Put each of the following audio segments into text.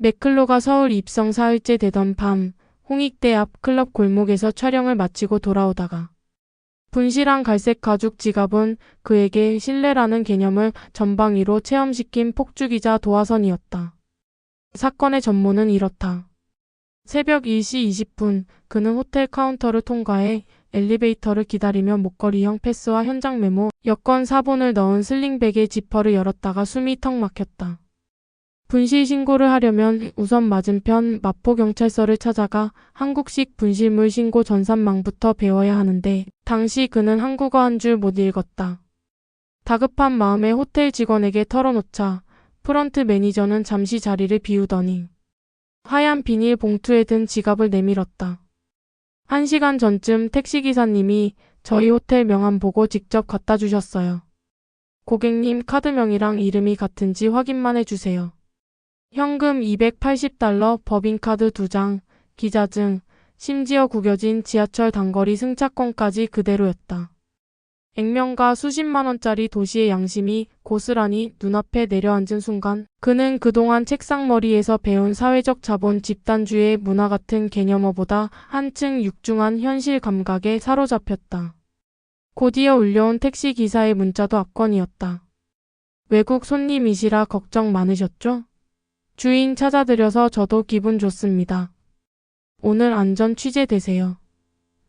맥클로가 서울 입성 4일째 되던 밤 홍익대 앞 클럽 골목에서 촬영을 마치고 돌아오다가 분실한 갈색 가죽 지갑은 그에게 신뢰라는 개념을 전방위로 체험시킨 폭죽이자 도화선이었다. 사건의 전모는 이렇다. 새벽 1시 20분 그는 호텔 카운터를 통과해 엘리베이터를 기다리며 목걸이형 패스와 현장 메모, 여권 사본을 넣은 슬링백의 지퍼를 열었다가 숨이 턱 막혔다. 분실 신고를 하려면 우선 맞은편 마포경찰서를 찾아가 한국식 분실물 신고 전산망부터 배워야 하는데 당시 그는 한국어 한 줄 못 읽었다. 다급한 마음에 호텔 직원에게 털어놓자 프런트 매니저는 잠시 자리를 비우더니 하얀 비닐 봉투에 든 지갑을 내밀었다. 1시간 전쯤 택시기사님이 저희 호텔 명함 보고 직접 갖다 주셨어요. 고객님 카드명이랑 이름이 같은지 확인만 해주세요. 현금 280달러, 법인카드 2장, 기자증, 심지어 구겨진 지하철 단거리 승차권까지 그대로였다. 액면가 수십만 원짜리 도시의 양심이 고스란히 눈앞에 내려앉은 순간 그는 그동안 책상머리에서 배운 사회적 자본 집단주의 문화 같은 개념어보다 한층 육중한 현실 감각에 사로잡혔다. 곧이어 울려온 택시기사의 문자도 압권이었다. 외국 손님이시라 걱정 많으셨죠? 주인 찾아드려서 저도 기분 좋습니다. 오늘 안전 취재되세요.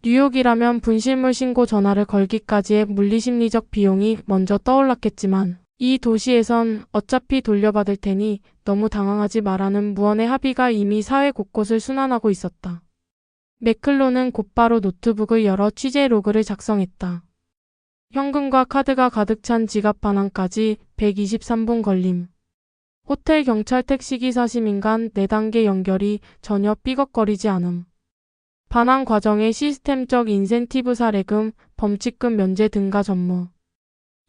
뉴욕이라면 분실물 신고 전화를 걸기까지의 물리심리적 비용이 먼저 떠올랐겠지만 이 도시에선 어차피 돌려받을 테니 너무 당황하지 말라는 무언의 합의가 이미 사회 곳곳을 순환하고 있었다. 맥클로는 곧바로 노트북을 열어 취재 로그를 작성했다. 현금과 카드가 가득 찬 지갑 반환까지 123분 걸림. 호텔 경찰 택시기사 시민간 4단계 연결이 전혀 삐걱거리지 않음. 반환 과정의 시스템적 인센티브 사례금, 범칙금 면제 등가 전무.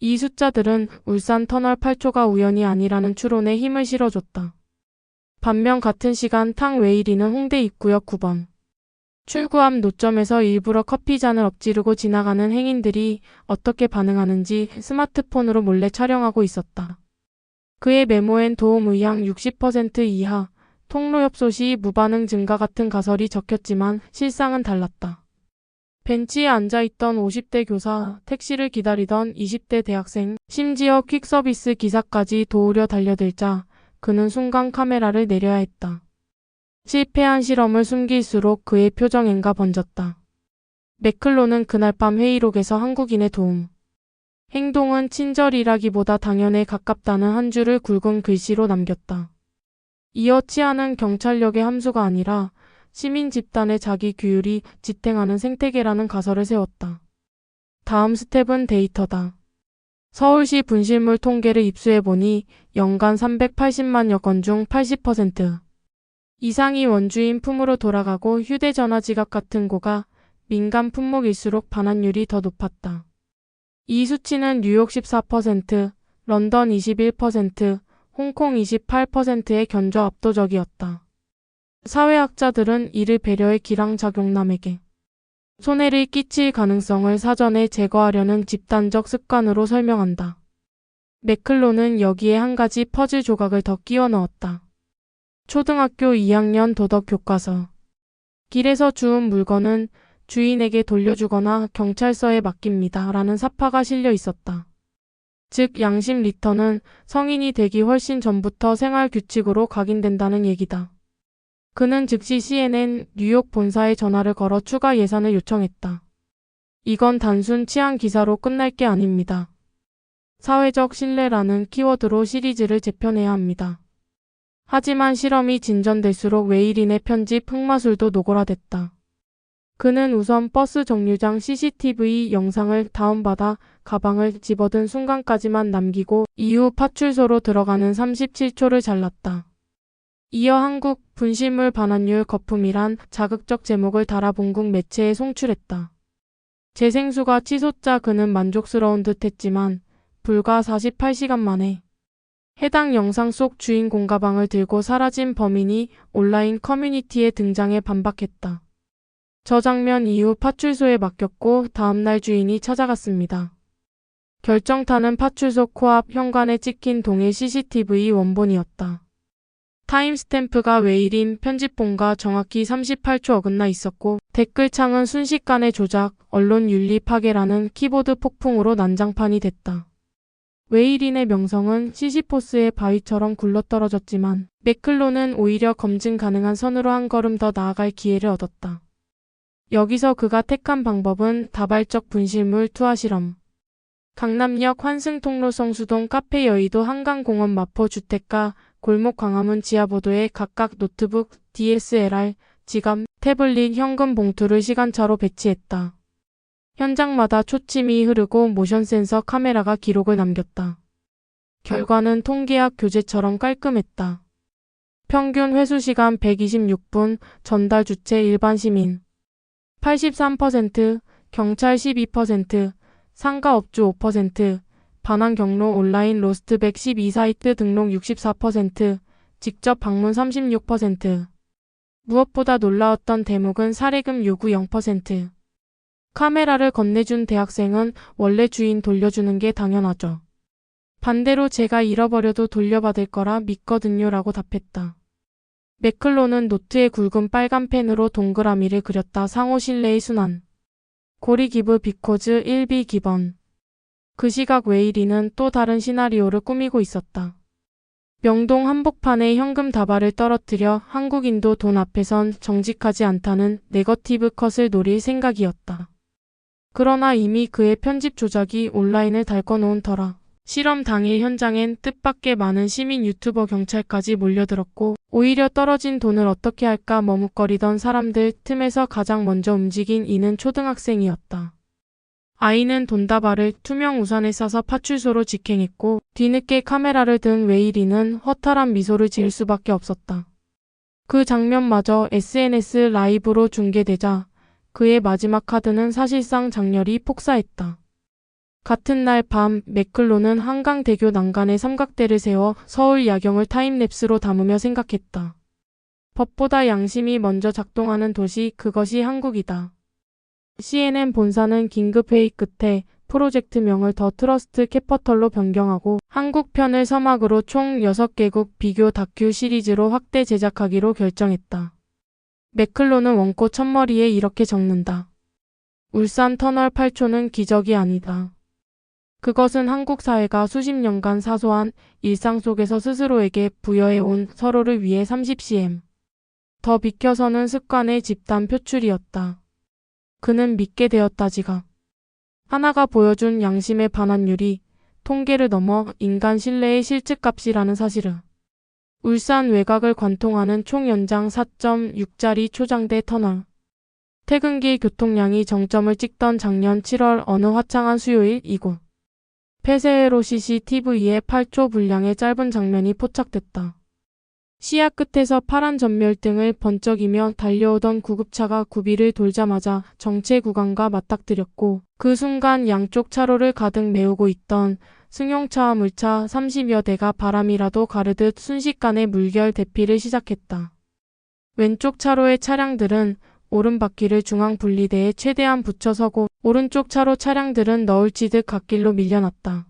이 숫자들은 울산 터널 8초가 우연이 아니라는 추론에 힘을 실어줬다. 반면 같은 시간 탕 웨이리는 홍대 입구역 9번. 출구 앞 노점에서 일부러 커피잔을 엎지르고 지나가는 행인들이 어떻게 반응하는지 스마트폰으로 몰래 촬영하고 있었다. 그의 메모엔 도움 의향 60% 이하, 통로 협소 시 무반응 증가 같은 가설이 적혔지만 실상은 달랐다. 벤치에 앉아있던 50대 교사, 택시를 기다리던 20대 대학생, 심지어 퀵서비스 기사까지 도우려 달려들자 그는 순간 카메라를 내려야 했다. 실패한 실험을 숨길수록 그의 표정엔가 번졌다. 맥클로는 그날 밤 회의록에서 한국인의 도움. 행동은 친절이라기보다 당연에 가깝다는 한 줄을 굵은 글씨로 남겼다. 이어 치안은 경찰력의 함수가 아니라 시민 집단의 자기 규율이 지탱하는 생태계라는 가설을 세웠다. 다음 스텝은 데이터다. 서울시 분실물 통계를 입수해보니 연간 380만여 건 중 80% 이상이 원주인 품으로 돌아가고 휴대전화 지갑 같은 고가 민간 품목일수록 반환율이 더 높았다. 이 수치는 뉴욕 14%, 런던 21%, 홍콩 28%의 견조 압도적이었다. 사회학자들은 이를 배려의 기량작용남에게 손해를 끼칠 가능성을 사전에 제거하려는 집단적 습관으로 설명한다. 맥클로는 여기에 한 가지 퍼즐 조각을 더 끼워 넣었다. 초등학교 2학년 도덕 교과서. 길에서 주운 물건은 주인에게 돌려주거나 경찰서에 맡깁니다. 라는 사파가 실려 있었다. 즉 양심 리턴은 성인이 되기 훨씬 전부터 생활 규칙으로 각인된다는 얘기다. 그는 즉시 CNN 뉴욕 본사에 전화를 걸어 추가 예산을 요청했다. 이건 단순 치안 기사로 끝날 게 아닙니다. 사회적 신뢰라는 키워드로 시리즈를 재편해야 합니다. 하지만 실험이 진전될수록 웨이린의 편집 흑마술도 노골화됐다. 그는 우선 버스 정류장 CCTV 영상을 다운받아 가방을 집어든 순간까지만 남기고 이후 파출소로 들어가는 37초를 잘랐다. 이어 한국 분실물 반환율 거품이란 자극적 제목을 달아 본국 매체에 송출했다. 재생수가 치솟자 그는 만족스러운 듯 했지만 불과 48시간 만에 해당 영상 속 주인공 가방을 들고 사라진 범인이 온라인 커뮤니티에 등장해 반박했다. 저 장면 이후 파출소에 맡겼고 다음날 주인이 찾아갔습니다. 결정타는 파출소 코앞 현관에 찍힌 동일 CCTV 원본이었다. 타임스탬프가 웨이린 편집본과 정확히 38초 어긋나 있었고 댓글창은 순식간에 조작, 언론 윤리 파괴라는 키보드 폭풍으로 난장판이 됐다. 웨이린의 명성은 시시포스의 바위처럼 굴러떨어졌지만 매클론은 오히려 검증 가능한 선으로 한 걸음 더 나아갈 기회를 얻었다. 여기서 그가 택한 방법은 다발적 분실물 투하 실험. 강남역 환승통로 성수동 카페 여의도 한강공원 마포 주택가 골목 광화문 지하보도에 각각 노트북, DSLR, 지갑, 태블릿, 현금 봉투를 시간차로 배치했다. 현장마다 초침이 흐르고 모션 센서 카메라가 기록을 남겼다. 결과는 통계학 교재처럼 깔끔했다. 평균 회수 시간 126분, 전달 주체 일반 시민 83%, 경찰 12%, 상가업주 5%, 반환 경로 온라인 로스트백 12사이트 등록 64%, 직접 방문 36%. 무엇보다 놀라웠던 대목은 사례금 요구 0%. 카메라를 건네준 대학생은 원래 주인 돌려주는 게 당연하죠. 반대로 제가 잃어버려도 돌려받을 거라 믿거든요 라고 답했다. 매클론은 노트에 굵은 빨간 펜으로 동그라미를 그렸다. 상호 신뢰의 순환. 고리 기브 비코즈 1비 기번. 그 시각 웨이린은 또 다른 시나리오를 꾸미고 있었다. 명동 한복판에 현금 다발을 떨어뜨려 한국인도 돈 앞에선 정직하지 않다는 네거티브 컷을 노릴 생각이었다. 그러나 이미 그의 편집 조작이 온라인을 달궈놓은 터라 실험 당일 현장엔 뜻밖의 많은 시민 유튜버 경찰까지 몰려들었고 오히려 떨어진 돈을 어떻게 할까 머뭇거리던 사람들 틈에서 가장 먼저 움직인 이는 초등학생이었다. 아이는 돈다발을 투명 우산에 싸서 파출소로 직행했고 뒤늦게 카메라를 든 웨이린은 허탈한 미소를 지을 수밖에 없었다. 그 장면마저 SNS 라이브로 중계되자 그의 마지막 카드는 사실상 장렬히 폭사했다. 같은 날 밤 매클론은 한강대교 난간에 삼각대를 세워 서울 야경을 타임랩스로 담으며 생각했다. 법보다 양심이 먼저 작동하는 도시, 그것이 한국이다. CNN 본사는 긴급회의 끝에 프로젝트명을 더 트러스트 캐퍼털로 변경하고 한국 편을 서막으로 총 6개국 비교 다큐 시리즈로 확대 제작하기로 결정했다. 매클론은 원고 첫머리에 이렇게 적는다. 울산 터널 8초는 기적이 아니다. 그것은 한국 사회가 수십 년간 사소한 일상 속에서 스스로에게 부여해온 서로를 위해 30cm 더 비켜서는 습관의 집단 표출이었다. 그는 믿게 되었다지가. 하나가 보여준 양심의 반환율이 통계를 넘어 인간 신뢰의 실측값이라는 사실을. 울산 외곽을 관통하는 총 연장 4.6짜리 초장대 터널. 퇴근길 교통량이 정점을 찍던 작년 7월 어느 화창한 수요일 이곳. 폐쇄회로 CCTV에 8초 분량의 짧은 장면이 포착됐다. 시야 끝에서 파란 전멸등을 번쩍이며 달려오던 구급차가 구비를 돌자마자 정체 구간과 맞닥뜨렸고 그 순간 양쪽 차로를 가득 메우고 있던 승용차와 물차 30여 대가 바람이라도 가르듯 순식간에 물결 대피를 시작했다. 왼쪽 차로의 차량들은 오른바퀴를 중앙 분리대에 최대한 붙여서고 오른쪽 차로 차량들은 너울치듯 갓길로 밀려났다.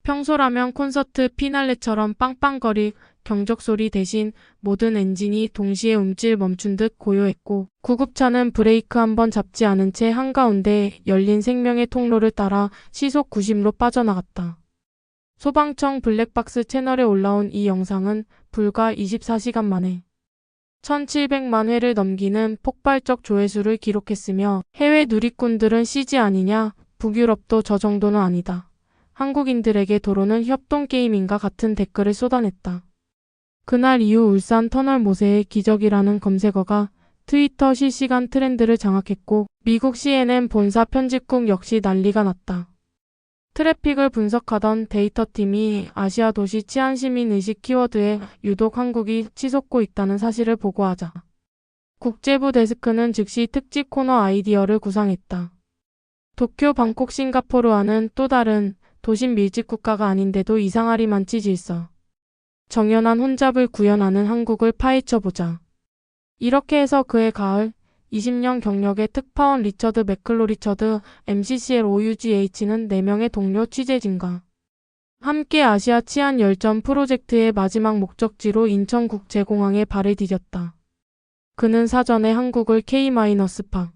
평소라면 콘서트 피날레처럼 빵빵거릴 경적소리 대신 모든 엔진이 동시에 움찔 멈춘 듯 고요했고 구급차는 브레이크 한 번 잡지 않은 채 한가운데 열린 생명의 통로를 따라 시속 90로 빠져나갔다. 소방청 블랙박스 채널에 올라온 이 영상은 불과 24시간 만에 1700만 회를 넘기는 폭발적 조회수를 기록했으며 해외 누리꾼들은 CG 아니냐, 북유럽도 저 정도는 아니다. 한국인들에게 도로는 협동게임인가 같은 댓글을 쏟아냈다. 그날 이후 울산 터널 모세의 기적이라는 검색어가 트위터 실시간 트렌드를 장악했고 미국 CNN 본사 편집국 역시 난리가 났다. 트래픽을 분석하던 데이터팀이 아시아 도시 치안 시민의식 키워드에 유독 한국이 치솟고 있다는 사실을 보고하자 국제부 데스크는 즉시 특집 코너 아이디어를 구상했다. 도쿄, 방콕, 싱가포르와는 또 다른 도심 밀집 국가가 아닌데도 이상하리만치 질서. 정연한 혼잡을 구현하는 한국을 파헤쳐보자. 이렇게 해서 그해 가을 20년 경력의 특파원 리처드 맥클로 리처드 MCCL OUGH는 4명의 동료 취재진과 함께 아시아 치안 열전 프로젝트의 마지막 목적지로 인천국제공항에 발을 디뎠다. 그는 사전에 한국을 K-파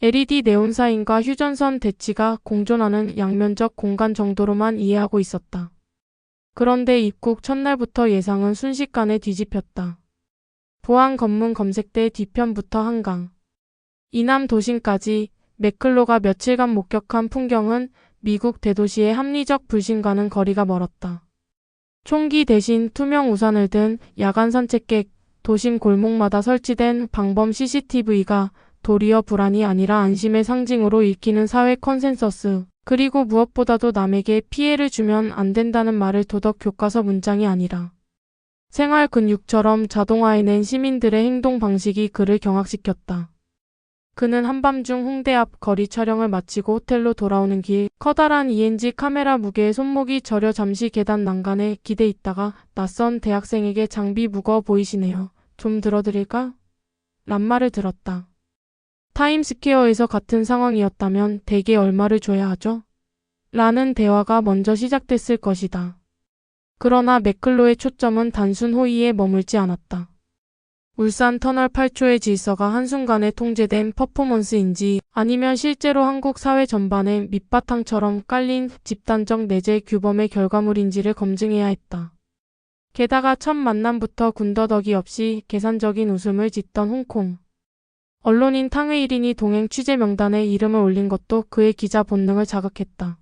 LED 네온사인과 휴전선 대치가 공존하는 양면적 공간 정도로만 이해하고 있었다. 그런데 입국 첫날부터 예상은 순식간에 뒤집혔다. 보안 검문 검색대 뒤편부터 한강, 이남 도심까지 맥클로가 며칠간 목격한 풍경은 미국 대도시의 합리적 불신과는 거리가 멀었다. 총기 대신 투명 우산을 든 야간 산책객, 도심 골목마다 설치된 방범 CCTV가 도리어 불안이 아니라 안심의 상징으로 읽히는 사회 컨센서스, 그리고 무엇보다도 남에게 피해를 주면 안 된다는 말을 도덕 교과서 문장이 아니라 생활 근육처럼 자동화해낸 시민들의 행동 방식이 그를 경악시켰다. 그는 한밤중 홍대 앞 거리 촬영을 마치고 호텔로 돌아오는 길 커다란 ENG 카메라 무게에 손목이 저려 잠시 계단 난간에 기대 있다가 낯선 대학생에게 장비 무거워 보이시네요. 좀 들어드릴까? 란 말을 들었다. 타임스퀘어에서 같은 상황이었다면 대개 얼마를 줘야 하죠? 라는 대화가 먼저 시작됐을 것이다. 그러나 맥클로의 초점은 단순 호의에 머물지 않았다. 울산 터널 8초의 질서가 한순간에 통제된 퍼포먼스인지 아니면 실제로 한국 사회 전반에 밑바탕처럼 깔린 집단적 내재 규범의 결과물인지를 검증해야 했다. 게다가 첫 만남부터 군더더기 없이 계산적인 웃음을 짓던 홍콩. 언론인 탕웨이린이 동행 취재 명단에 이름을 올린 것도 그의 기자 본능을 자극했다.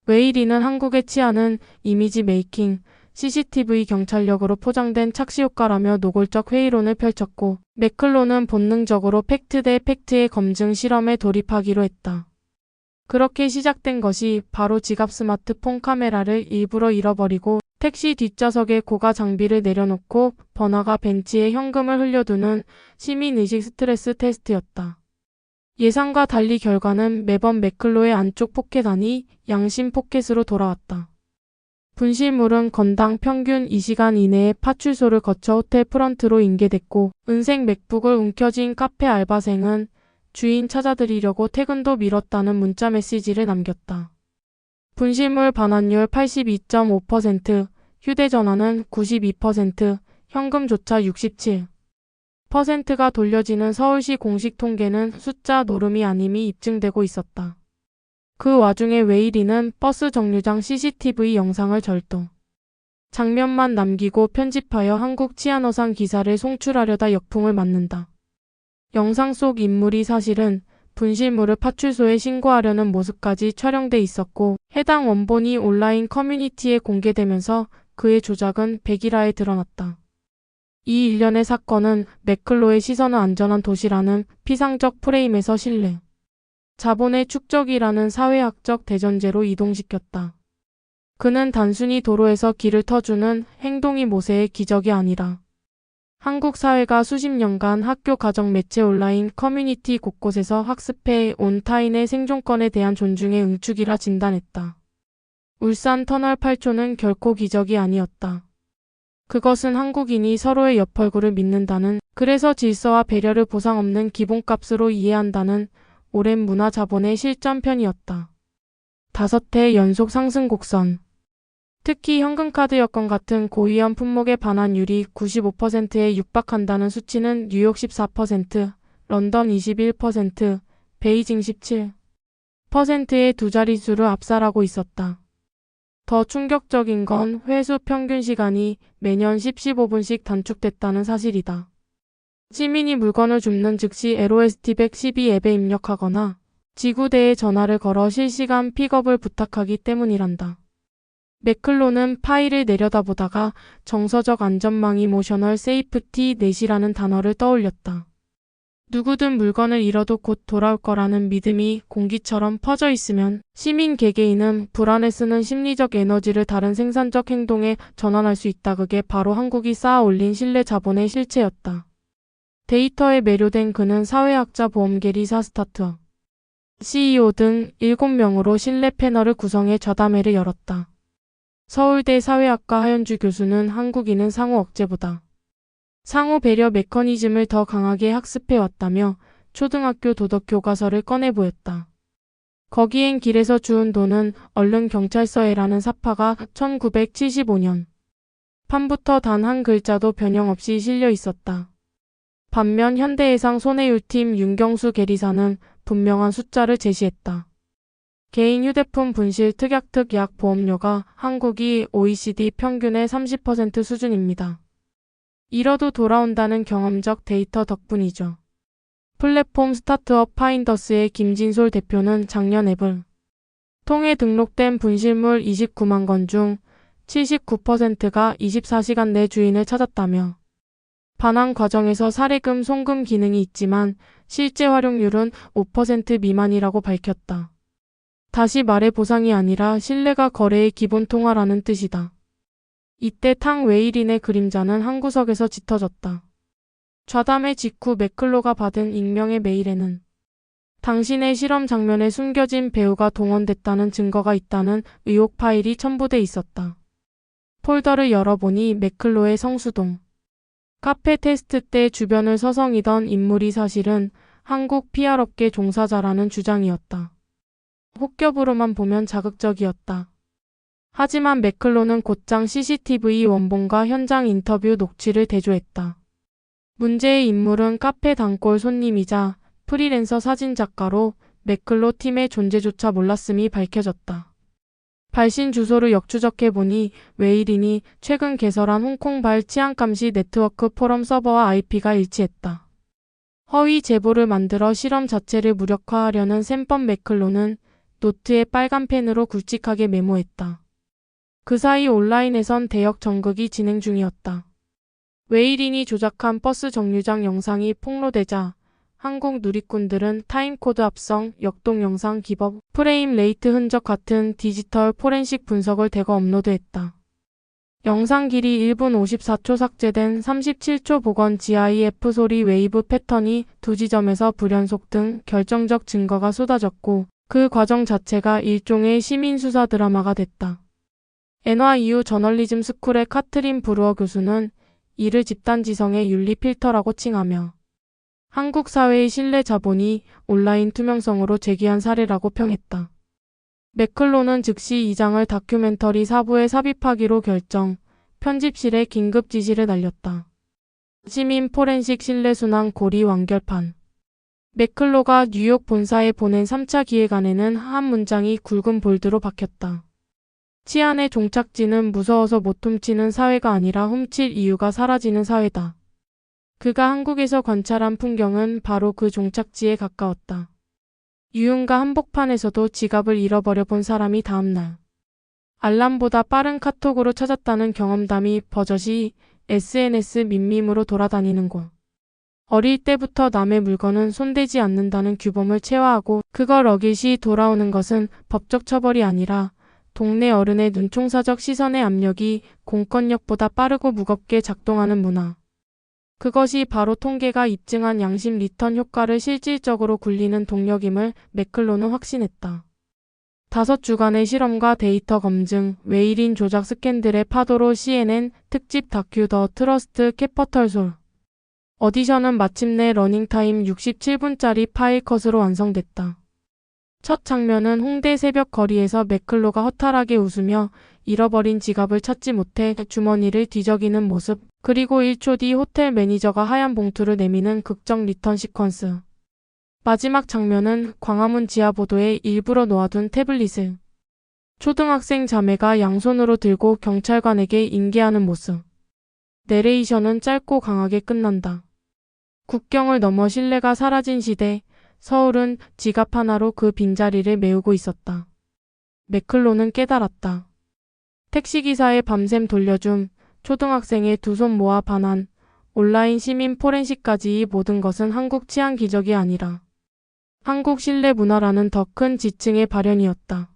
웨이린은 한국의 치안은 이미지 메이킹, CCTV 경찰력으로 포장된 착시효과라며 노골적 회의론을 펼쳤고 맥클로는 본능적으로 팩트 대 팩트의 검증 실험에 돌입하기로 했다. 그렇게 시작된 것이 바로 지갑 스마트폰 카메라를 일부러 잃어버리고 택시 뒷좌석에 고가 장비를 내려놓고 번화가 벤치에 현금을 흘려두는 시민의식 스트레스 테스트였다. 예상과 달리 결과는 매번 맥클로의 안쪽 포켓 안이 양심 포켓으로 돌아왔다. 분실물은 건당 평균 2시간 이내에 파출소를 거쳐 호텔 프런트로 인계됐고 은색 맥북을 움켜쥔 카페 알바생은 주인 찾아드리려고 퇴근도 미뤘다는 문자 메시지를 남겼다. 분실물 반환율 82.5%, 휴대전화는 92%, 현금조차 67%가 돌려지는 서울시 공식 통계는 숫자 노름이 아님이 입증되고 있었다. 그 와중에 웨이리는 버스 정류장 CCTV 영상을 절도. 장면만 남기고 편집하여 한국 치안어상 기사를 송출하려다 역풍을 맞는다. 영상 속 인물이 사실은 분실물을 파출소에 신고하려는 모습까지 촬영돼 있었고 해당 원본이 온라인 커뮤니티에 공개되면서 그의 조작은 백일화에 드러났다. 이 일련의 사건은 맥클로의 시선은 안전한 도시라는 피상적 프레임에서 신뢰, 자본의 축적이라는 사회학적 대전제로 이동시켰다. 그는 단순히 도로에서 길을 터주는 행동이 모세의 기적이 아니라 한국 사회가 수십 년간 학교, 가정, 매체, 온라인, 커뮤니티 곳곳에서 학습해 온 타인의 생존권에 대한 존중의 응축이라 진단했다. 울산 터널 8초는 결코 기적이 아니었다. 그것은 한국인이 서로의 옆얼굴을 믿는다는, 그래서 질서와 배려를 보상 없는 기본값으로 이해한다는 오랜 문화 자본의 실전편이었다. 5회 연속 상승 곡선. 특히 현금카드 여권 같은 고위험 품목의 반환율이 95%에 육박한다는 수치는 뉴욕 14%, 런던 21%, 베이징 17%의 두 자릿수를 압살하고 있었다. 더 충격적인 건 회수 평균 시간이 매년 15분씩 단축됐다는 사실이다. 시민이 물건을 줍는 즉시 LOST 112 앱에 입력하거나 지구대에 전화를 걸어 실시간 픽업을 부탁하기 때문이란다. 맥클로는 파일을 내려다보다가 정서적 안전망 이모셔널 세이프티 넷이라는 단어를 떠올렸다. 누구든 물건을 잃어도 곧 돌아올 거라는 믿음이 공기처럼 퍼져 있으면 시민 개개인은 불안에 쓰는 심리적 에너지를 다른 생산적 행동에 전환할 수 있다. 그게 바로 한국이 쌓아 올린 신뢰 자본의 실체였다. 데이터에 매료된 그는 사회학자, 보험계, 리사 스타트업 CEO 등 7명으로 신뢰 패널을 구성해 좌담회를 열었다. 서울대 사회학과 하현주 교수는 한국인은 상호 억제보다 상호 배려 메커니즘을 더 강하게 학습해 왔다며 초등학교 도덕 교과서를 꺼내 보였다. 거기엔 길에서 주운 돈은 얼른 경찰서에라는 사파가 1975년 판부터 단 한 글자도 변형 없이 실려 있었다. 반면 현대해상 손해율팀 윤경수 계리사는 분명한 숫자를 제시했다. 개인 휴대폰 분실 특약특 약 보험료가 한국이 OECD 평균의 30% 수준입니다. 잃어도 돌아온다는 경험적 데이터 덕분이죠. 플랫폼 스타트업 파인더스의 김진솔 대표는 작년 앱을 통해 등록된 분실물 29만 건 중 79%가 24시간 내 주인을 찾았다며 반환 과정에서 사례금 송금 기능이 있지만 실제 활용률은 5% 미만이라고 밝혔다. 다시 말해 보상이 아니라 신뢰가 거래의 기본 통화라는 뜻이다. 이때 탕 웨이린의 그림자는 한 구석에서 짙어졌다. 좌담회 직후 맥클로가 받은 익명의 메일에는 당신의 실험 장면에 숨겨진 배우가 동원됐다는 증거가 있다는 의혹 파일이 첨부돼 있었다. 폴더를 열어보니 맥클로의 성수동 카페 테스트 때 주변을 서성이던 인물이 사실은 한국 PR업계 종사자라는 주장이었다. 혹겹으로만 보면 자극적이었다. 하지만 맥클로는 곧장 CCTV 원본과 현장 인터뷰 녹취를 대조했다. 문제의 인물은 카페 단골 손님이자 프리랜서 사진작가로 맥클로 팀의 존재조차 몰랐음이 밝혀졌다. 발신 주소를 역추적해보니 웨이린이 최근 개설한 홍콩발 치안감시 네트워크 포럼 서버와 IP가 일치했다. 허위 제보를 만들어 실험 자체를 무력화하려는 샘번 맥클로는 노트에 빨간 펜으로 굵직하게 메모했다. 그 사이 온라인에선 대역 전극이 진행 중이었다. 웨이린이 조작한 버스 정류장 영상이 폭로되자 한국 누리꾼들은 타임코드 합성, 역동 영상 기법, 프레임 레이트 흔적 같은 디지털 포렌식 분석을 대거 업로드했다. 영상 길이 1분 54초 삭제된 37초 복원 GIF 소리 웨이브 패턴이 두 지점에서 불연속 등 결정적 증거가 쏟아졌고 그 과정 자체가 일종의 시민수사 드라마가 됐다. NYU 저널리즘 스쿨의 카트린 브루어 교수는 이를 집단지성의 윤리 필터라고 칭하며 한국 사회의 신뢰 자본이 온라인 투명성으로 재기한 사례라고 평했다. 맥클로는 즉시 이 장을 다큐멘터리 4부에 삽입하기로 결정, 편집실에 긴급 지시를 날렸다. 시민 포렌식 신뢰순환 고리 완결판. 맥클로가 뉴욕 본사에 보낸 3차 기획안에는 한 문장이 굵은 볼드로 박혔다. 치안의 종착지는 무서워서 못 훔치는 사회가 아니라 훔칠 이유가 사라지는 사회다. 그가 한국에서 관찰한 풍경은 바로 그 종착지에 가까웠다. 유흥가 한복판에서도 지갑을 잃어버려 본 사람이 다음날 알람보다 빠른 카톡으로 찾았다는 경험담이 버젓이 SNS 밈으로 돌아다니는 곳. 어릴 때부터 남의 물건은 손대지 않는다는 규범을 체화하고 그걸 어길 시 돌아오는 것은 법적 처벌이 아니라 동네 어른의 눈총사적 시선의 압력이 공권력보다 빠르고 무겁게 작동하는 문화. 그것이 바로 통계가 입증한 양심 리턴 효과를 실질적으로 굴리는 동력임을 맥클로는 확신했다. 5주간의 실험과 데이터 검증, 웨이린 조작 스캔들의 파도로 CNN 특집 다큐 더 트러스트 캐퍼털솔 어디션은 마침내 러닝타임 67분짜리 파일 컷으로 완성됐다. 첫 장면은 홍대 새벽 거리에서 맥클로가 허탈하게 웃으며 잃어버린 지갑을 찾지 못해 주머니를 뒤적이는 모습, 그리고 1초 뒤 호텔 매니저가 하얀 봉투를 내미는 극적 리턴 시퀀스. 마지막 장면은 광화문 지하보도에 일부러 놓아둔 태블릿을 초등학생 자매가 양손으로 들고 경찰관에게 인계하는 모습. 내레이션은 짧고 강하게 끝난다. 국경을 넘어 신뢰가 사라진 시대, 서울은 지갑 하나로 그 빈자리를 메우고 있었다. 맥클로는 깨달았다. 택시기사의 밤샘 돌려줌, 초등학생의 두 손 모아 반환, 온라인 시민 포렌식까지 이 모든 것은 한국 치안 기적이 아니라 한국 신뢰 문화라는 더 큰 지층의 발현이었다.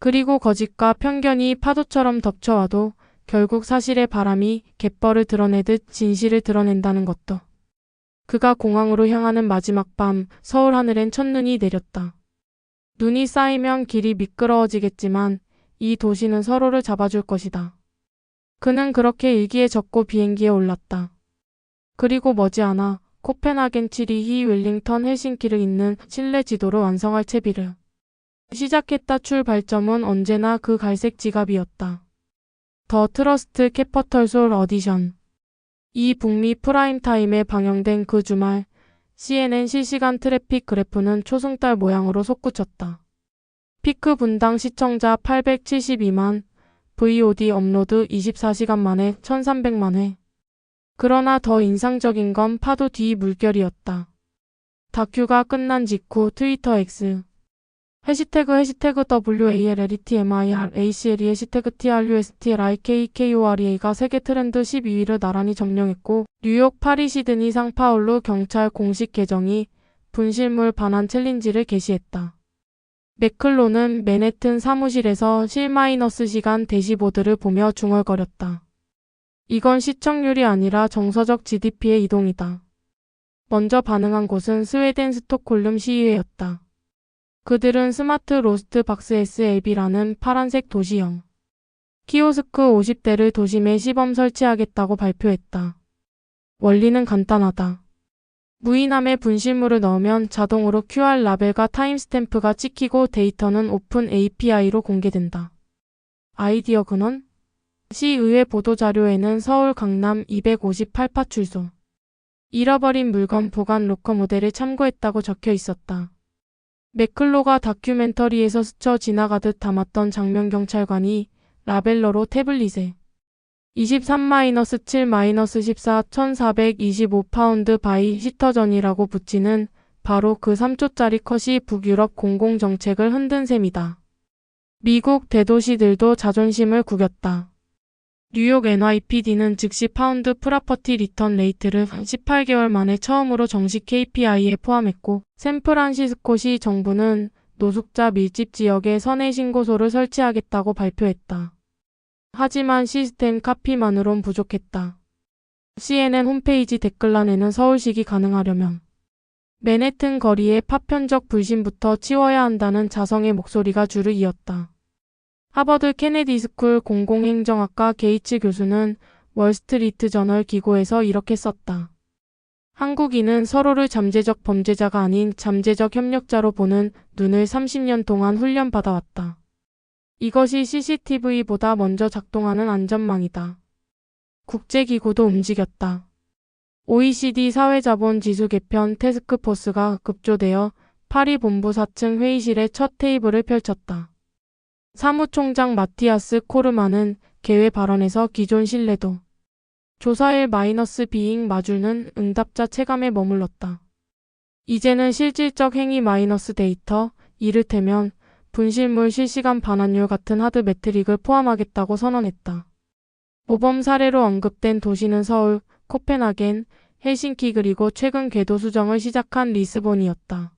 그리고 거짓과 편견이 파도처럼 덮쳐와도 결국 사실의 바람이 갯벌을 드러내듯 진실을 드러낸다는 것도. 그가 공항으로 향하는 마지막 밤, 서울 하늘엔 첫눈이 내렸다. 눈이 쌓이면 길이 미끄러워지겠지만 이 도시는 서로를 잡아줄 것이다. 그는 그렇게 일기에 적고 비행기에 올랐다. 그리고 머지않아 코펜하겐 치리히 웰링턴 헬싱키를 잇는 실내 지도를 완성할 채비를 시작했다. 출발점은 언제나 그 갈색 지갑이었다. 더 트러스트 캐피털솔 어디션. 이 북미 프라임타임에 방영된 그 주말, CNN 실시간 트래픽 그래프는 초승달 모양으로 솟구쳤다. 피크 분당 시청자 872만, VOD 업로드 24시간 만에 1300만 회. 그러나 더 인상적인 건 파도 뒤 물결이었다. 다큐가 끝난 직후 트위터 X 해시태그 WALLETMIRACLE 해시태그 TRUSTLIKKOREA가 세계 트렌드 12위를 나란히 점령했고 뉴욕, 파리, 시드니, 상파울루 경찰 공식 계정이 분실물 반환 챌린지를 게시했다. 맥클로는 맨해튼 사무실에서 실-시간 대시보드를 보며 중얼거렸다. 이건 시청률이 아니라 정서적 GDP의 이동이다. 먼저 반응한 곳은 스웨덴 스톡홀름 시의회였다. 그들은 스마트 로스트 박스 SLB라는 파란색 도시형 키오스크 50대를 도심에 시범 설치하겠다고 발표했다. 원리는 간단하다. 무이남에 분실물을 넣으면 자동으로 QR 라벨과 타임스탬프가 찍히고 데이터는 오픈 API로 공개된다. 아이디어 근원? 시의회 보도자료에는 서울 강남 258파 출소. 잃어버린 물건 보관 로커 모델을 참고했다고 적혀 있었다. 맥클로가 다큐멘터리에서 스쳐 지나가듯 담았던 장면 경찰관이 라벨러로 태블릿에 23-7-14 1425파운드 바이 시터전이라고 붙이는 바로 그 3초짜리 컷이 북유럽 공공정책을 흔든 셈이다. 미국 대도시들도 자존심을 구겼다. 뉴욕 NYPD는 즉시 파운드 프라퍼티 리턴 레이트를 18개월 만에 처음으로 정식 KPI에 포함했고 샌프란시스코시 정부는 노숙자 밀집 지역에 선해 신고소를 설치하겠다고 발표했다. 하지만 시스템 카피만으론 부족했다. CNN 홈페이지 댓글란에는 서울식이 가능하려면 맨해튼 거리의 파편적 불신부터 치워야 한다는 자성의 목소리가 줄을 이었다. 하버드 케네디 스쿨 공공행정학과 게이츠 교수는 월스트리트 저널 기고에서 이렇게 썼다. 한국인은 서로를 잠재적 범죄자가 아닌 잠재적 협력자로 보는 눈을 30년 동안 훈련받아왔다. 이것이 CCTV보다 먼저 작동하는 안전망이다. 국제기구도 움직였다. OECD 사회자본 지수 개편 태스크포스가 급조되어 파리 본부 4층 회의실에 첫 테이블을 펼쳤다. 사무총장 마티아스 코르만은 개회 발언에서 기존 신뢰도 조사일 -비잉 마주는 응답자 체감에 머물렀다. 이제는 실질적 행위 마이너스 데이터, 이를테면 분실물 실시간 반환율 같은 하드 매트릭을 포함하겠다고 선언했다. 모범 사례로 언급된 도시는 서울, 코펜하겐, 헬싱키 그리고 최근 궤도 수정을 시작한 리스본이었다.